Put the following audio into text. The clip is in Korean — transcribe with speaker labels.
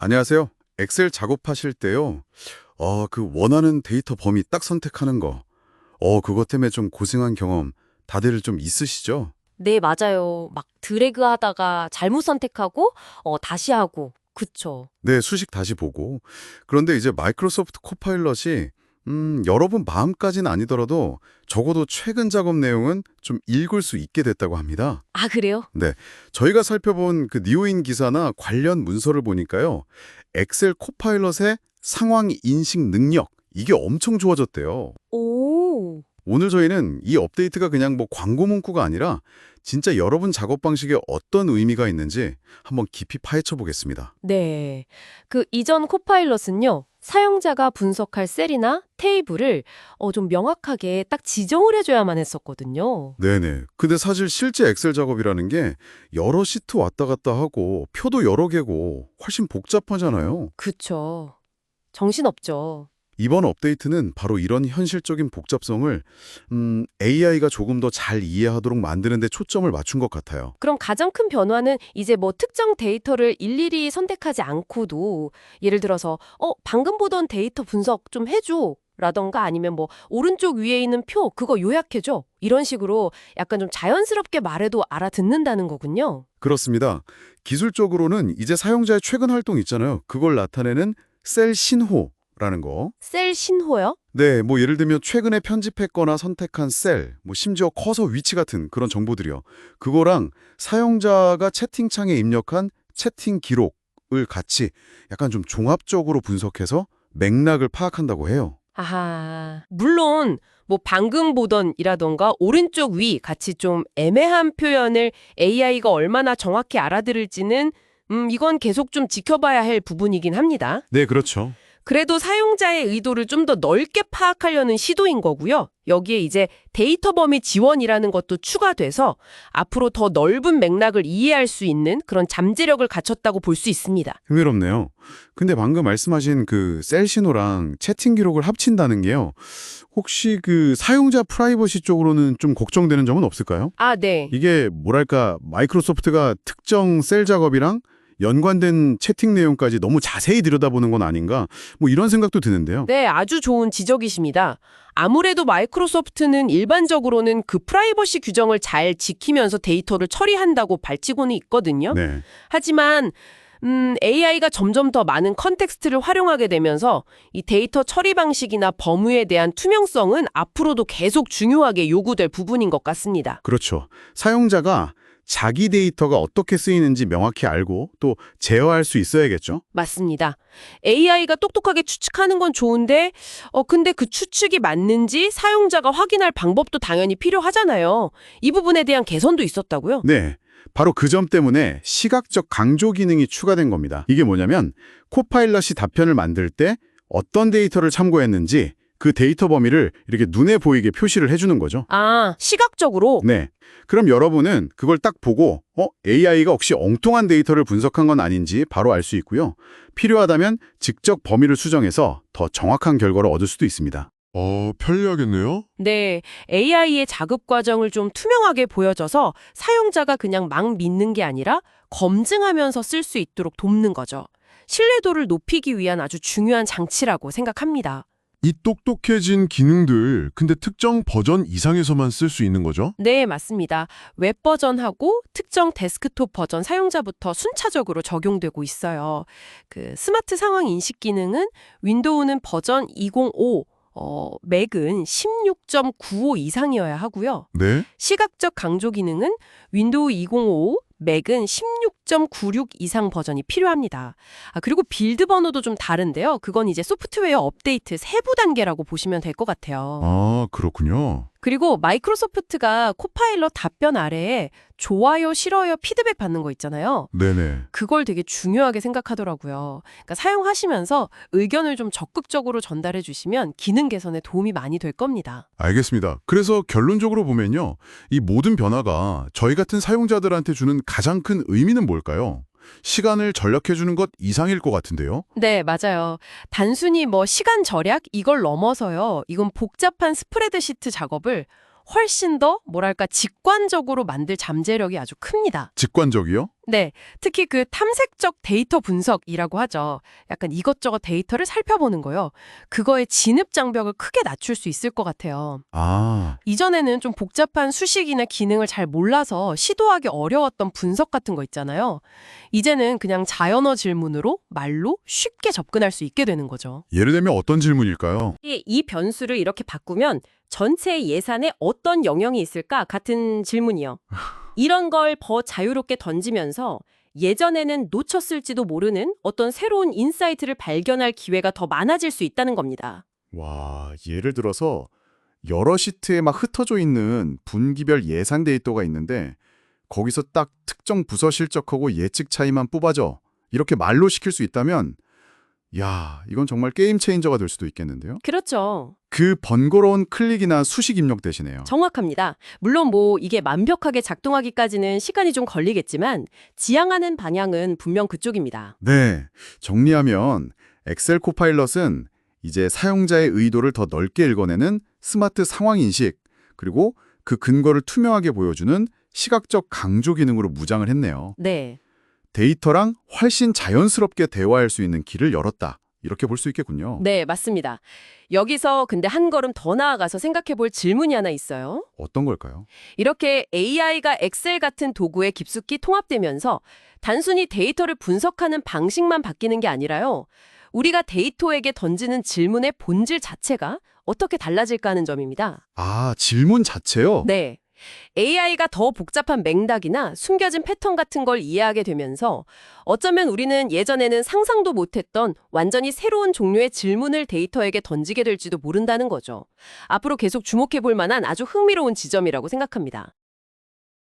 Speaker 1: 안녕하세요. 엑셀 작업하실 때요. 그 원하는 데이터 범위 딱 선택하는 거. 그것 때문에 좀 고생한 경험 다들 좀 있으시죠?
Speaker 2: 네, 맞아요. 막 드래그 하다가 잘못 선택하고, 다시 하고. 그쵸.
Speaker 1: 네, 수식 다시 보고. 그런데 이제 마이크로소프트 코파일럿이 여러분 마음까지는 아니더라도 적어도 최근 작업 내용은 좀 읽을 수 있게 됐다고 합니다.
Speaker 2: 아, 그래요?
Speaker 1: 네, 저희가 살펴본 그 니오인 기사나 관련 문서를 보니까요. 엑셀 코파일럿의 상황 인식 능력, 이게 엄청 좋아졌대요.
Speaker 2: 오,
Speaker 1: 오늘 저희는 이 업데이트가 그냥 뭐 광고 문구가 아니라 진짜 여러분 작업 방식에 어떤 의미가 있는지 한번 깊이 파헤쳐 보겠습니다.
Speaker 2: 네. 그 이전 코파일럿은요, 사용자가 분석할 셀이나 테이블을 좀 명확하게 딱 지정을 해줘야만 했었거든요.
Speaker 1: 네네. 근데 사실 실제 엑셀 작업이라는 게 여러 시트 왔다 갔다 하고 표도 여러 개고 훨씬 복잡하잖아요.
Speaker 2: 그쵸. 정신없죠.
Speaker 1: 이번 업데이트는 바로 이런 현실적인 복잡성을 AI가 조금 더 잘 이해하도록 만드는 데 초점을 맞춘 것 같아요.
Speaker 2: 그럼 가장 큰 변화는 이제 뭐 특정 데이터를 일일이 선택하지 않고도 예를 들어서 방금 보던 데이터 분석 좀 해줘. 라던가 아니면 뭐 오른쪽 위에 있는 표 그거 요약해줘. 이런 식으로 약간 좀 자연스럽게 말해도 알아듣는다는 거군요.
Speaker 1: 그렇습니다. 기술적으로는 이제 사용자의 최근 활동 있잖아요. 그걸 나타내는 셀 신호라는 거.
Speaker 2: 셀 신호요?
Speaker 1: 네, 뭐 예를 들면 최근에 편집했거나 선택한 셀, 뭐 심지어 커서 위치 같은 그런 정보들이요. 그거랑 사용자가 채팅창에 입력한 채팅 기록을 같이 약간 좀 종합적으로 분석해서 맥락을 파악한다고 해요.
Speaker 2: 아하. 물론 뭐 방금 보던이라던가 오른쪽 위 같이 좀 애매한 표현을 AI가 얼마나 정확히 알아들을지는 이건 계속 좀 지켜봐야 할 부분이긴 합니다.
Speaker 1: 네, 그렇죠.
Speaker 2: 그래도 사용자의 의도를 좀 더 넓게 파악하려는 시도인 거고요. 여기에 이제 데이터 범위 지원이라는 것도 추가돼서 앞으로 더 넓은 맥락을 이해할 수 있는 그런 잠재력을 갖췄다고 볼 수 있습니다.
Speaker 1: 흥미롭네요. 근데 방금 말씀하신 그 셀 신호랑 채팅 기록을 합친다는 게요. 혹시 그 사용자 프라이버시 쪽으로는 좀 걱정되는 점은 없을까요?
Speaker 2: 아, 네.
Speaker 1: 이게 뭐랄까 마이크로소프트가 특정 셀 작업이랑 연관된 채팅 내용까지 너무 자세히 들여다보는 건 아닌가 뭐 이런 생각도 드는데요.
Speaker 2: 네, 아주 좋은 지적이십니다. 아무래도 마이크로소프트는 일반적으로는 그 프라이버시 규정을 잘 지키면서 데이터를 처리한다고 밝히고는 있거든요.
Speaker 1: 네.
Speaker 2: 하지만 AI가 점점 더 많은 컨텍스트를 활용하게 되면서 이 데이터 처리 방식이나 범위에 대한 투명성은 앞으로도 계속 중요하게 요구될 부분인 것 같습니다.
Speaker 1: 그렇죠. 사용자가 자기 데이터가 어떻게 쓰이는지 명확히 알고 또 제어할 수 있어야겠죠.
Speaker 2: 맞습니다. AI가 똑똑하게 추측하는 건 좋은데, 근데 그 추측이 맞는지 사용자가 확인할 방법도 당연히 필요하잖아요. 이 부분에 대한 개선도 있었다고요?
Speaker 1: 네. 바로 그 점 때문에 시각적 강조 기능이 추가된 겁니다. 이게 뭐냐면 코파일럿이 답변을 만들 때 어떤 데이터를 참고했는지 그 데이터 범위를 이렇게 눈에 보이게 표시를 해주는 거죠.
Speaker 2: 아, 시각적으로?
Speaker 1: 네. 그럼 여러분은 그걸 딱 보고 AI가 혹시 엉뚱한 데이터를 분석한 건 아닌지 바로 알 수 있고요. 필요하다면 직접 범위를 수정해서 더 정확한 결과를 얻을 수도 있습니다.
Speaker 3: 편리하겠네요?
Speaker 2: 네, AI의 작업 과정을 좀 투명하게 보여줘서 사용자가 그냥 막 믿는 게 아니라 검증하면서 쓸 수 있도록 돕는 거죠. 신뢰도를 높이기 위한 아주 중요한 장치라고 생각합니다.
Speaker 3: 이 똑똑해진 기능들, 근데 특정 버전 이상에서만 쓸 수 있는 거죠?
Speaker 2: 네, 맞습니다. 웹 버전하고 특정 데스크톱 버전 사용자부터 순차적으로 적용되고 있어요. 그 스마트 상황 인식 기능은 윈도우는 버전 205, 맥은 16.95 이상이어야 하고요.
Speaker 3: 네?
Speaker 2: 시각적 강조 기능은 윈도우 2055, 맥은 16.96 이상 버전이 필요합니다. 그리고 빌드 번호도 좀 다른데요. 그건 이제 소프트웨어 업데이트 세부 단계라고 보시면 될 것 같아요.
Speaker 3: 아, 그렇군요.
Speaker 2: 그리고 마이크로소프트가 코파일럿 답변 아래에 좋아요, 싫어요, 피드백 받는 거 있잖아요.
Speaker 3: 네네.
Speaker 2: 그걸 되게 중요하게 생각하더라고요. 그러니까 사용하시면서 의견을 좀 적극적으로 전달해 주시면 기능 개선에 도움이 많이 될 겁니다.
Speaker 3: 알겠습니다. 그래서 결론적으로 보면요. 이 모든 변화가 저희 같은 사용자들한테 주는 가장 큰 의미는 뭘까요? 시간을 절약해주는 것 이상일 것 같은데요.
Speaker 2: 네, 맞아요. 단순히 뭐 시간 절약 이걸 넘어서요. 이건 복잡한 스프레드시트 작업을 훨씬 더 뭐랄까 직관적으로 만들 잠재력이 아주 큽니다.
Speaker 3: 직관적이요?
Speaker 2: 네, 특히 그 탐색적 데이터 분석이라고 하죠. 약간 이것저것 데이터를 살펴보는 거요. 그거의 진입 장벽을 크게 낮출 수 있을 것 같아요.
Speaker 3: 아,
Speaker 2: 이전에는 좀 복잡한 수식이나 기능을 잘 몰라서 시도하기 어려웠던 분석 같은 거 있잖아요. 이제는 그냥 자연어 질문으로 말로 쉽게 접근할 수 있게 되는 거죠.
Speaker 3: 예를 들면 어떤 질문일까요?
Speaker 2: 이 변수를 이렇게 바꾸면 전체 예산에 어떤 영향이 있을까 같은 질문이요. 이런 걸 더 자유롭게 던지면서 예전에는 놓쳤을지도 모르는 어떤 새로운 인사이트를 발견할 기회가 더 많아질 수 있다는 겁니다.
Speaker 4: 와, 예를 들어서 여러 시트에 막 흩어져 있는 분기별 예산 데이터가 있는데 거기서 딱 특정 부서 실적하고 예측 차이만 뽑아줘. 이렇게 말로 시킬 수 있다면 야, 이건 정말 게임 체인저가 될 수도 있겠는데요?
Speaker 2: 그렇죠.
Speaker 4: 그 번거로운 클릭이나 수식 입력 대신에요.
Speaker 2: 정확합니다. 물론 이게 완벽하게 작동하기까지는 시간이 좀 걸리겠지만 지향하는 방향은 분명 그쪽입니다.
Speaker 4: 네, 정리하면 엑셀 코파일럿은 이제 사용자의 의도를 더 넓게 읽어내는 스마트 상황 인식, 그리고 그 근거를 투명하게 보여주는 시각적 강조 기능으로 무장을 했네요.
Speaker 2: 네.
Speaker 4: 데이터랑 훨씬 자연스럽게 대화할 수 있는 길을 열었다. 이렇게 볼 수 있겠군요.
Speaker 2: 네, 맞습니다. 여기서 근데 한 걸음 더 나아가서 생각해 볼 질문이 하나 있어요.
Speaker 4: 어떤 걸까요?
Speaker 2: 이렇게 AI가 엑셀 같은 도구에 깊숙이 통합되면서 단순히 데이터를 분석하는 방식만 바뀌는 게 아니라요. 우리가 데이터에게 던지는 질문의 본질 자체가 어떻게 달라질까 하는 점입니다.
Speaker 4: 아, 질문 자체요?
Speaker 2: 네. AI가 더 복잡한 맥락이나 숨겨진 패턴 같은 걸 이해하게 되면서 어쩌면 우리는 예전에는 상상도 못했던 완전히 새로운 종류의 질문을 데이터에게 던지게 될지도 모른다는 거죠. 앞으로 계속 주목해 볼 만한 아주 흥미로운 지점이라고 생각합니다.